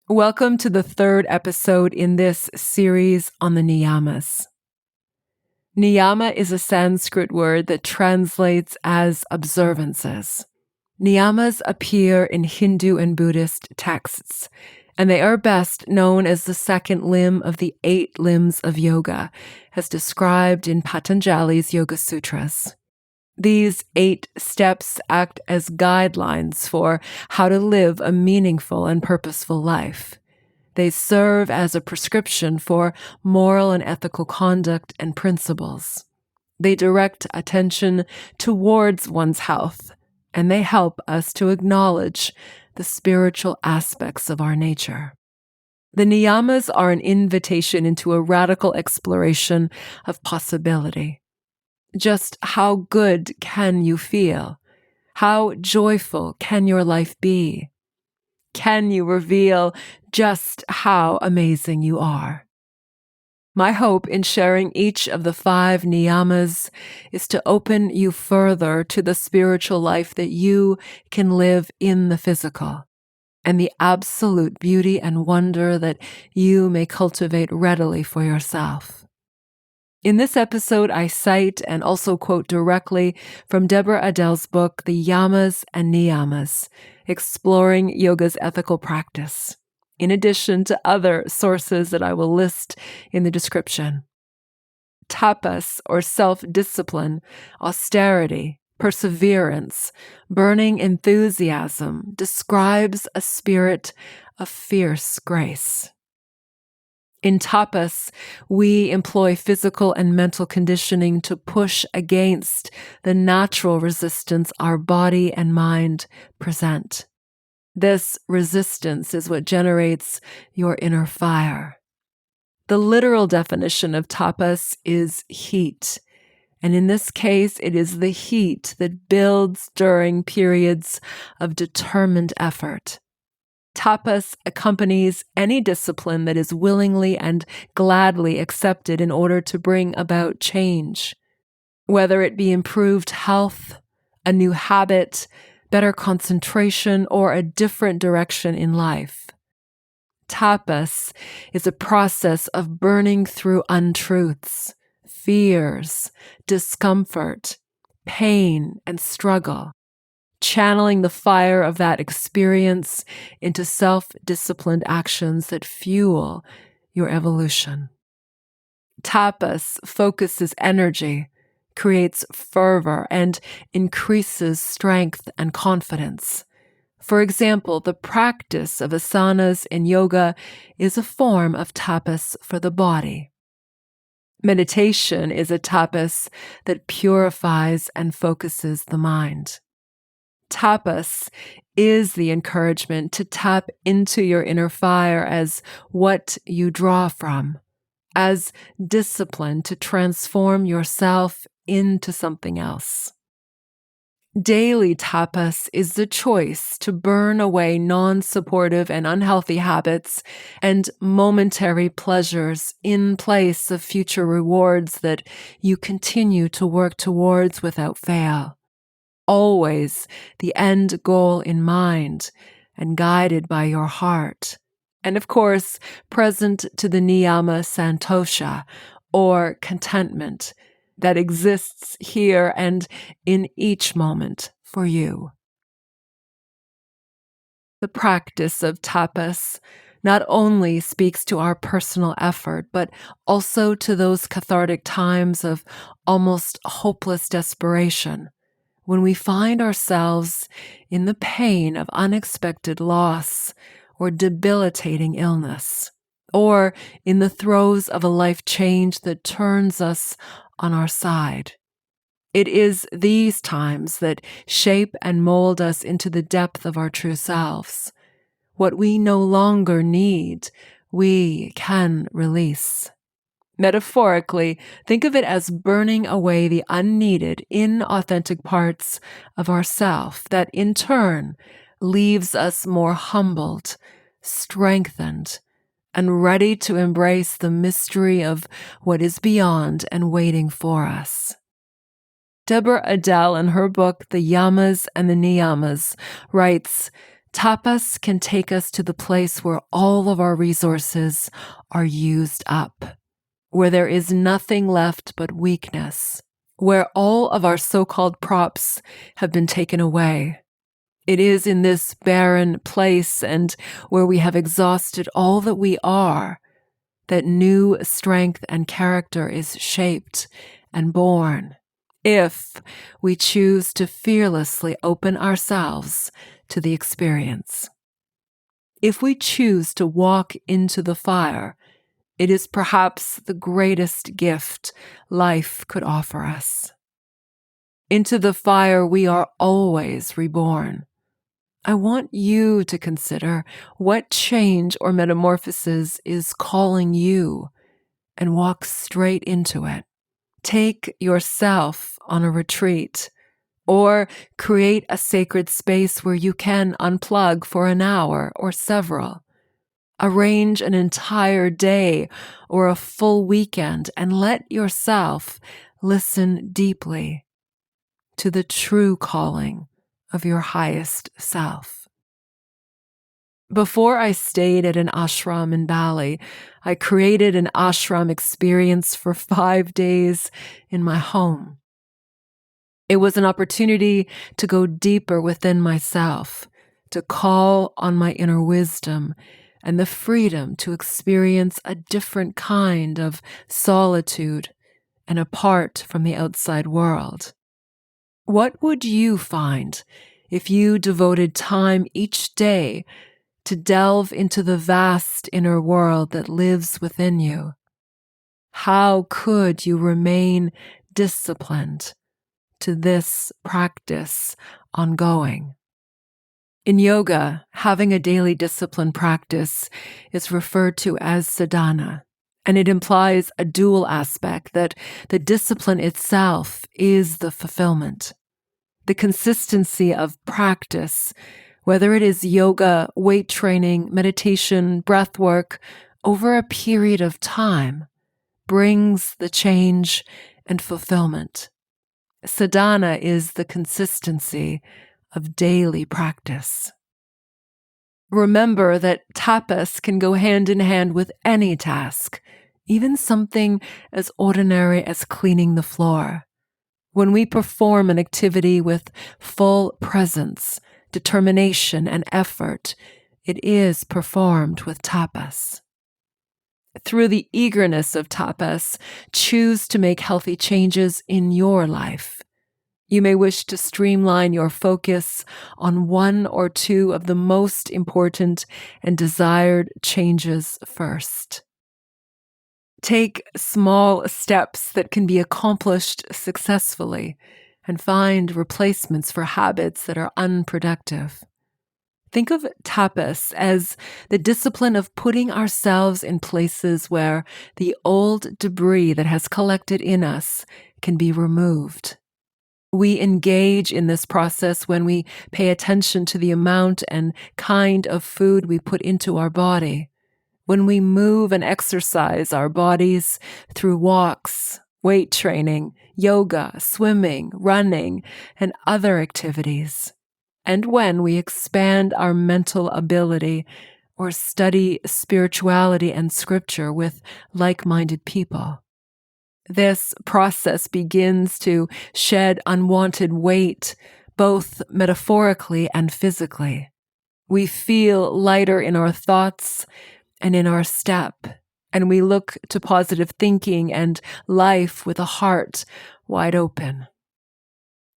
Welcome to the third episode in this series on the Niyamas. Niyama is a Sanskrit word that translates as observances. Niyamas appear in Hindu and Buddhist texts, and they are best known as the second limb of the 8 limbs of yoga, as described in Patanjali's Yoga Sutras. These 8 steps act as guidelines for how to live a meaningful and purposeful life. They serve as a prescription for moral and ethical conduct and principles. They direct attention towards one's health, and they help us to acknowledge the spiritual aspects of our nature. The Niyamas are an invitation into a radical exploration of possibility. Just how good can you feel? How joyful can your life be? Can you reveal just how amazing you are? My hope in sharing each of the 5 niyamas is to open you further to the spiritual life that you can live in the physical, and the absolute beauty and wonder that you may cultivate readily for yourself. In this episode, I cite and also quote directly from Deborah Adele's book, The Yamas and Niyamas, Exploring Yoga's Ethical Practice, in addition to other sources that I will list in the description. Tapas, or self-discipline, austerity, perseverance, burning enthusiasm, describes a spirit of fierce grace. In tapas, we employ physical and mental conditioning to push against the natural resistance our body and mind present. This resistance is what generates your inner fire. The literal definition of tapas is heat, and in this case, it is the heat that builds during periods of determined effort. Tapas accompanies any discipline that is willingly and gladly accepted in order to bring about change, whether it be improved health, a new habit, better concentration, or a different direction in life. Tapas is a process of burning through untruths, fears, discomfort, pain, and struggle, channeling the fire of that experience into self-disciplined actions that fuel your evolution. Tapas focuses energy, creates fervor, and increases strength and confidence. For example, the practice of asanas in yoga is a form of tapas for the body. Meditation is a tapas that purifies and focuses the mind. Tapas is the encouragement to tap into your inner fire as what you draw from, as discipline to transform yourself into something else. Daily tapas is the choice to burn away non-supportive and unhealthy habits and momentary pleasures in place of future rewards that you continue to work towards without fail. Always the end goal in mind and guided by your heart. And of course, present to the niyama santosha, or contentment, that exists here and in each moment for you. The practice of tapas not only speaks to our personal effort, but also to those cathartic times of almost hopeless desperation, when we find ourselves in the pain of unexpected loss or debilitating illness, or in the throes of a life change that turns us on our side. It is these times that shape and mold us into the depth of our true selves. What we no longer need, we can release. Metaphorically, think of it as burning away the unneeded, inauthentic parts of ourself that in turn leaves us more humbled, strengthened, and ready to embrace the mystery of what is beyond and waiting for us. Deborah Adele, in her book, The Yamas and the Niyamas, writes, Tapas can take us to the place where all of our resources are used up, where there is nothing left but weakness, where all of our so-called props have been taken away. It is in this barren place and where we have exhausted all that we are that new strength and character is shaped and born, if we choose to fearlessly open ourselves to the experience. If we choose to walk into the fire, it is perhaps the greatest gift life could offer us. Into the fire, we are always reborn. I want you to consider what change or metamorphosis is calling you and walk straight into it. Take yourself on a retreat or create a sacred space where you can unplug for an hour or several. Arrange an entire day or a full weekend and let yourself listen deeply to the true calling of your highest self. Before I stayed at an ashram in Bali, I created an ashram experience for 5 days in my home. It was an opportunity to go deeper within myself, to call on my inner wisdom and the freedom to experience a different kind of solitude and apart from the outside world. What would you find if you devoted time each day to delve into the vast inner world that lives within you? How could you remain disciplined to this practice ongoing? In yoga, having a daily discipline practice is referred to as sadhana, and it implies a dual aspect that the discipline itself is the fulfillment. The consistency of practice, whether it is yoga, weight training, meditation, breath work, over a period of time, brings the change and fulfillment. Sadhana is the consistency of daily practice. Remember that tapas can go hand in hand with any task, even something as ordinary as cleaning the floor. When we perform an activity with full presence, determination, and effort, it is performed with tapas. Through the eagerness of tapas, choose to make healthy changes in your life. You may wish to streamline your focus on one or two of the most important and desired changes first. Take small steps that can be accomplished successfully and find replacements for habits that are unproductive. Think of tapas as the discipline of putting ourselves in places where the old debris that has collected in us can be removed. We engage in this process when we pay attention to the amount and kind of food we put into our body, when we move and exercise our bodies through walks, weight training, yoga, swimming, running, and other activities, and when we expand our mental ability or study spirituality and scripture with like-minded people. This process begins to shed unwanted weight, both metaphorically and physically. We feel lighter in our thoughts and in our step, and we look to positive thinking and life with a heart wide open.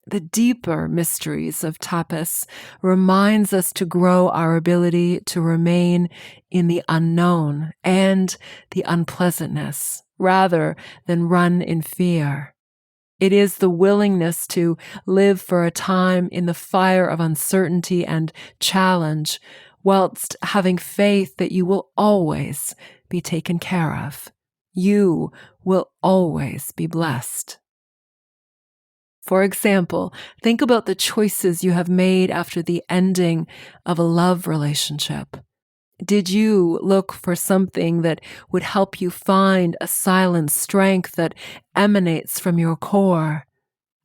The deeper mysteries of tapas reminds us to grow our ability to remain in the unknown and the unpleasantness, rather than run in fear. It is the willingness to live for a time in the fire of uncertainty and challenge, whilst having faith that you will always be taken care of. You will always be blessed. For example, think about the choices you have made after the ending of a love relationship. Did you look for something that would help you find a silent strength that emanates from your core?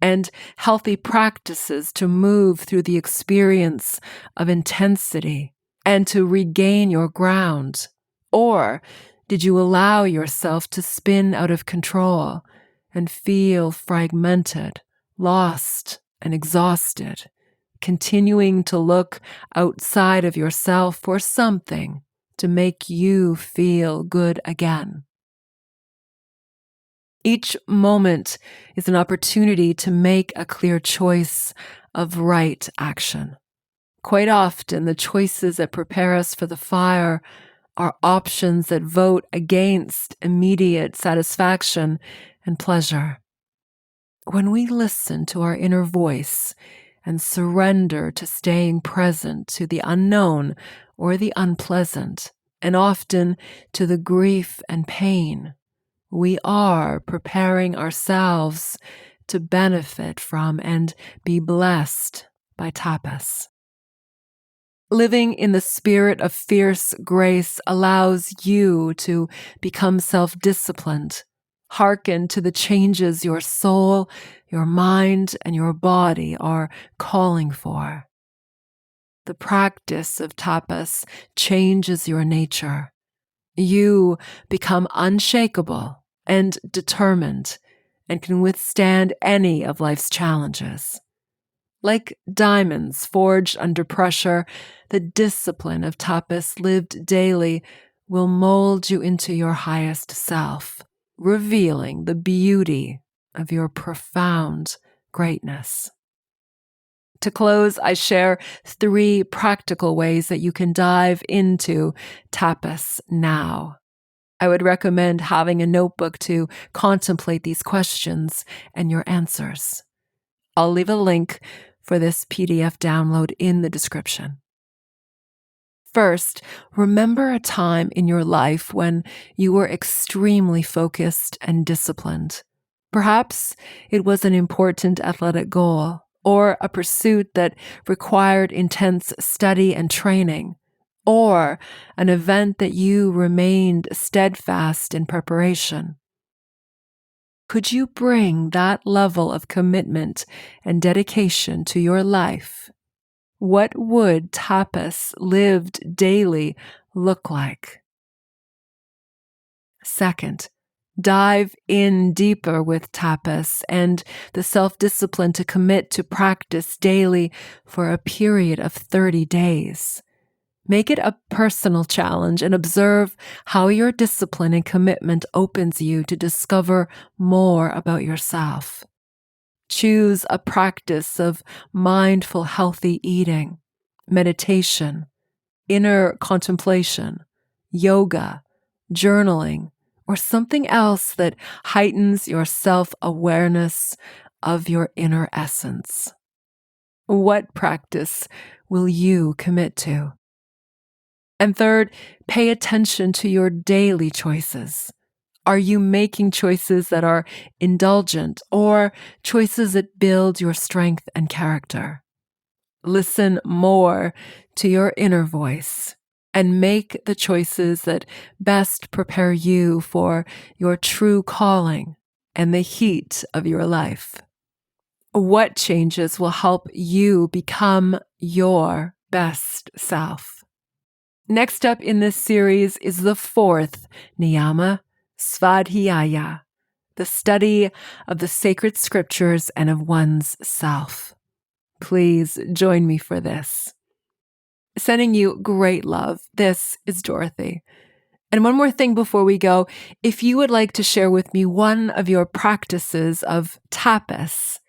and healthy practices to move through the experience of intensity and to regain your ground? Or did you allow yourself to spin out of control and feel fragmented, lost, and exhausted, continuing to look outside of yourself for something to make you feel good again? Each moment is an opportunity to make a clear choice of right action. Quite often, the choices that prepare us for the fire are options that vote against immediate satisfaction and pleasure. When we listen to our inner voice and surrender to staying present to the unknown or the unpleasant, and often to the grief and pain, we are preparing ourselves to benefit from and be blessed by tapas. Living in the spirit of fierce grace allows you to become self-disciplined. Hearken to the changes your soul, your mind, and your body are calling for. The practice of tapas changes your nature. You become unshakable and determined and can withstand any of life's challenges. Like diamonds forged under pressure, the discipline of tapas lived daily will mold you into your highest self, revealing the beauty of your profound greatness. To close, I share 3 practical ways that you can dive into tapas now. I would recommend having a notebook to contemplate these questions and your answers. I'll leave a link for this PDF download in the description. First, remember a time in your life when you were extremely focused and disciplined. Perhaps it was an important athletic goal or a pursuit that required intense study and training, or an event that you remained steadfast in preparation. Could you bring that level of commitment and dedication to your life? What would tapas lived daily look like? Second, dive in deeper with tapas and the self-discipline to commit to practice daily for a period of 30 days. Make it a personal challenge and observe how your discipline and commitment opens you to discover more about yourself. Choose a practice of mindful, healthy eating, meditation, inner contemplation, yoga, journaling, or something else that heightens your self-awareness of your inner essence. What practice will you commit to? And third, pay attention to your daily choices. Are you making choices that are indulgent or choices that build your strength and character? Listen more to your inner voice and make the choices that best prepare you for your true calling and the heat of your life. What changes will help you become your best self? Next up in this series is the 4th Niyama, Svadhyaya, the study of the sacred scriptures and of one's self. Please join me for this. Sending you great love. This is Dorothy. And one more thing before we go, if you would like to share with me one of your practices of tapas,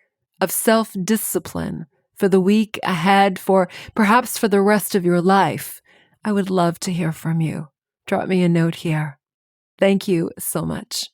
of self-discipline for the week ahead, perhaps for the rest of your life, I would love to hear from you. Drop me a note here. Thank you so much.